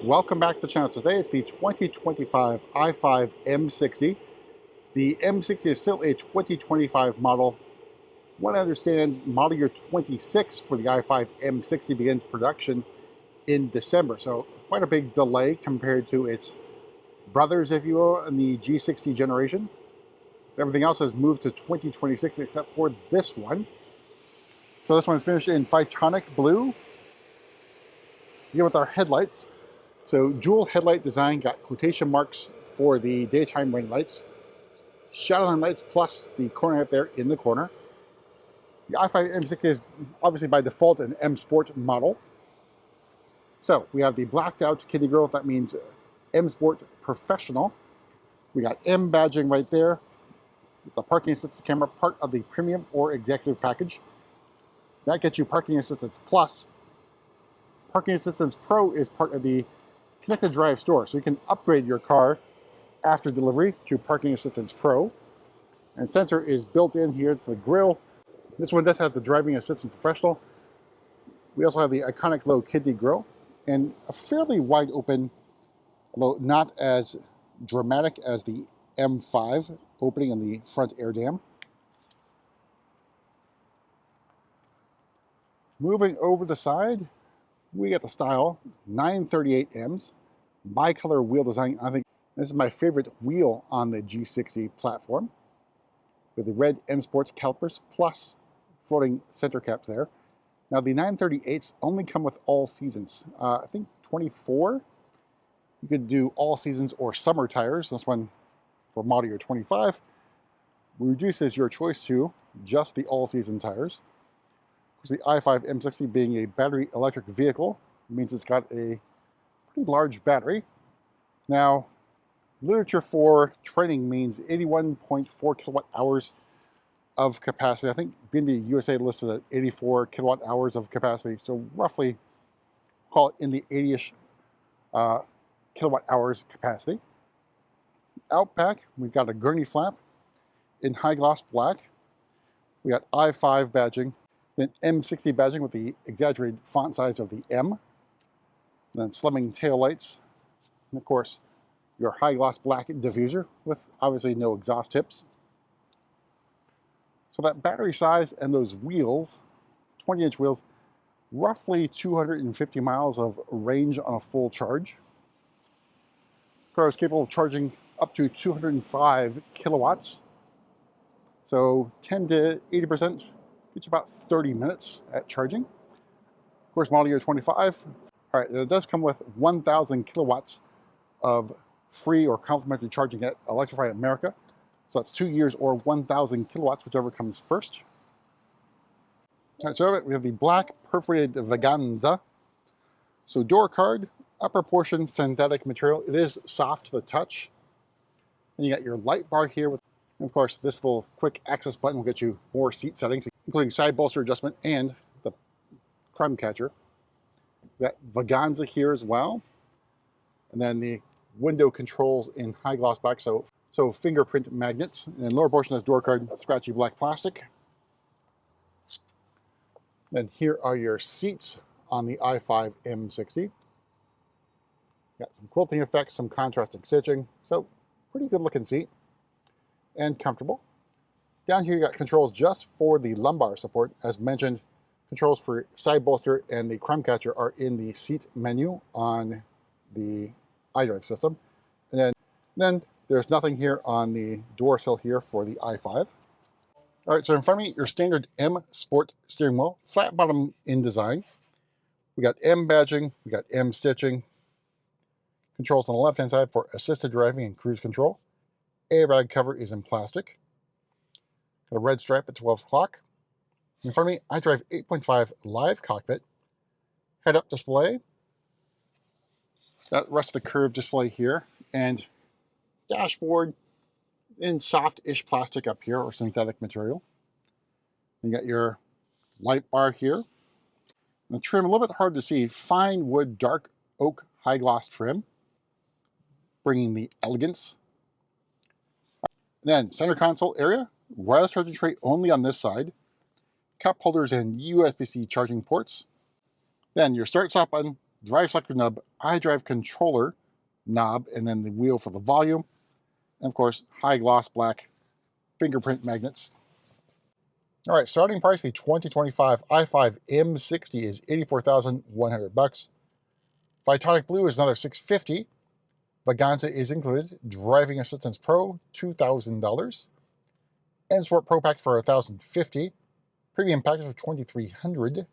Welcome back to the channel. So today it's the 2025 i5 M60. The M60 is still a 2025 model. Want to understand, model year 26 for the i5 M60 begins production in December. So quite a big delay compared to its brothers, if you will, in the G60 generation. So everything else has moved to 2026 except for this one. So this one's finished in Phytonic blue. Here with our headlights. So dual headlight design, got quotation marks for the daytime running lights. Shadowline lights plus the corner out there in the corner. The i5 M60 is obviously by default an M Sport model. So we have the blacked out kitty grille, that means M Sport Professional. We got M badging right there. The parking assistance camera, part of the premium or executive package. That gets you parking assistance plus. Parking assistance pro is part of the connected drive store, so you can upgrade your car after delivery to Parking Assistance Pro. And sensor is built in here to the grille. This one does have the Driving Assistant Professional. We also have the iconic low kidney grille and a fairly wide open, although not as dramatic as the M5 opening in the front air dam. Moving over the side, we got the style 938Ms, bicolor wheel design. I think this is my favorite wheel on the G60 platform, with the red M Sport calipers plus floating center caps there. Now the 938s only come with all seasons. I think 24, you could do all seasons or summer tires. This one for model year 25 reduces your choice to just the all season tires. Of course, the i5 M60 being a battery electric vehicle means it's got a pretty large battery. Now, literature for training means 81.4 kilowatt hours of capacity. I think B&B USA listed at 84 kilowatt hours of capacity, so roughly call it in the 80-ish kilowatt hours capacity. Outback, we've got a gurney flap in high gloss black. We got i5 badging. Then M60 badging with the exaggerated font size of the M. Then slimming tail lights. And of course, your high gloss black diffuser with obviously no exhaust tips. So that battery size and those wheels, 20-inch wheels, roughly 250 miles of range on a full charge. The car is capable of charging up to 205 kilowatts. So 10 to 80%. Gets you about 30 minutes at charging. Of course, model year 25. All right, it does come with 1,000 kilowatts of free or complimentary charging at Electrify America. So that's 2 years or 1,000 kilowatts, whichever comes first. All right, so we have the black perforated Vaganza. So door card, upper portion synthetic material. It is soft to the touch. And you got your light bar here with, and of course, this little quick access button will get you more seat settings, including side bolster adjustment and the crumb catcher. We've got Vaganza here as well. And then the window controls in high gloss black, so fingerprint magnets. And then lower portion has door card, scratchy black plastic. Then here are your seats on the i5 M60. Got some quilting effects, some contrasting stitching, so pretty good looking seat and comfortable. Down here you got controls just for the lumbar support. As mentioned, controls for side bolster and the crumb catcher are in the seat menu on the iDrive system. And then there's nothing here on the door sill here for the i5. All right, so in front of me, your standard M Sport steering wheel, flat bottom in design. We got M badging, we got M stitching. Controls on the left-hand side for assisted driving and cruise control. Airbag cover is in plastic. Got a red stripe at 12 o'clock. In front of me, iDrive 8.5 live cockpit. Head-up display. That rest of the curved display here. And dashboard in soft-ish plastic up here, or synthetic material. You got your light bar here. The trim, a little bit hard to see. Fine wood, dark oak, high gloss trim, bringing the elegance. Then center console area, wireless charging tray only on this side, cup holders and USB-C charging ports. Then your start stop button, drive selector nub, iDrive controller knob, and then the wheel for the volume. And of course, high gloss black fingerprint magnets. All right, starting price, the 2025 i5 M60 is $84,100. Phytonic Blue is another $650. Vaganza is included. Driving Assistance Pro, $2,000. N Sport Pro Pack for $1,050. Premium package for $2,300.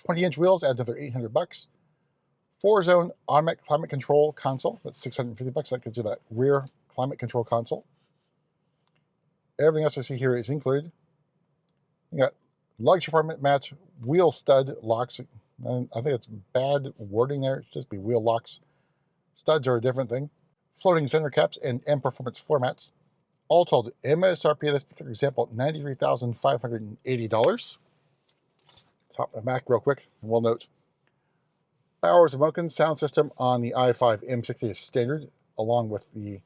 20-inch wheels add another $800. 4-zone automatic climate control console, that's $650. That gives you that rear climate control console. Everything else I see here is included. You got luggage compartment mats, wheel stud locks. And I think it's bad wording there. It should just be wheel locks. Studs are a different thing. Floating center caps and M Performance floor mats. All told, MSRP of this particular example, $93,580. Top the back real quick, and we'll note. Bowers & Wilkins sound system on the i5 M60 is standard, along with the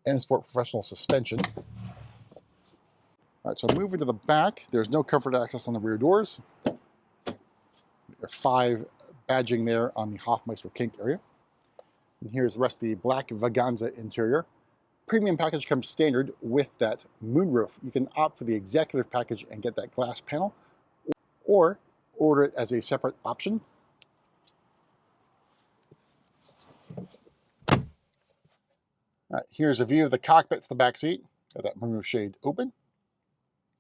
M Sport Professional suspension. All right, so moving to the back, there's no comfort access on the rear doors. There are 5 badging there on the Hofmeister kink area. And here's the rest of the black Vaganza interior. Premium package comes standard with that moonroof. You can opt for the executive package and get that glass panel, or order it as a separate option. All right, here's a view of the cockpit for the back seat. Got that moonroof shade open.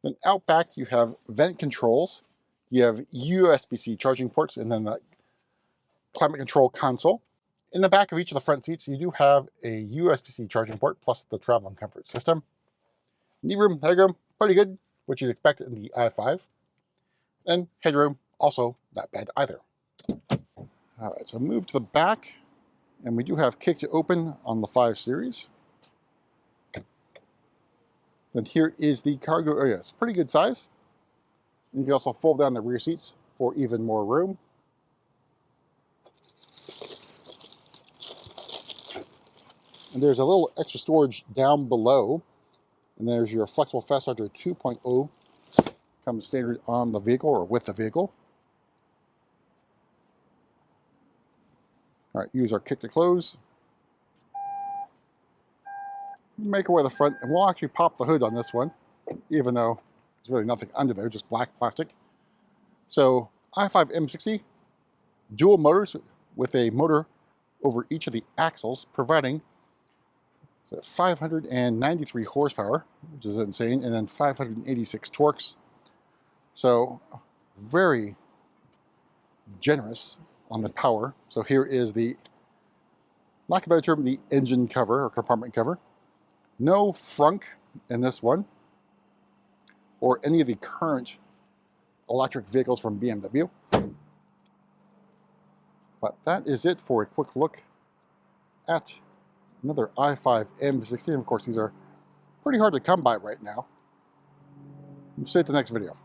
Then out back, you have vent controls. You have USB-C charging ports, and then the climate control console. In the back of each of the front seats, you do have a USB-C charging port, plus the travel and comfort system. Knee room, headroom, pretty good, which you'd expect in the i5. And headroom, also not bad either. All right, so move to the back, and we do have kick to open on the 5 Series. Then here is the cargo area. It's pretty good size. And you can also fold down the rear seats for even more room. And there's a little extra storage down below. And there's your flexible fast charger 2.0. Comes standard on the vehicle or with the vehicle. All right, use our kick to close. Make our way to the front, and we'll actually pop the hood on this one, even though there's really nothing under there, just black plastic. So i5 M60, dual motors with a motor over each of the axles, providing 593 horsepower, which is insane, and then 586 torques. So very generous on the power. So here is the, lack of a better term, the engine cover or compartment cover. No frunk in this one, or any of the current electric vehicles from BMW. But that is it for a quick look at another i5 M60. Of course, these are pretty hard to come by right now. See you at the next video.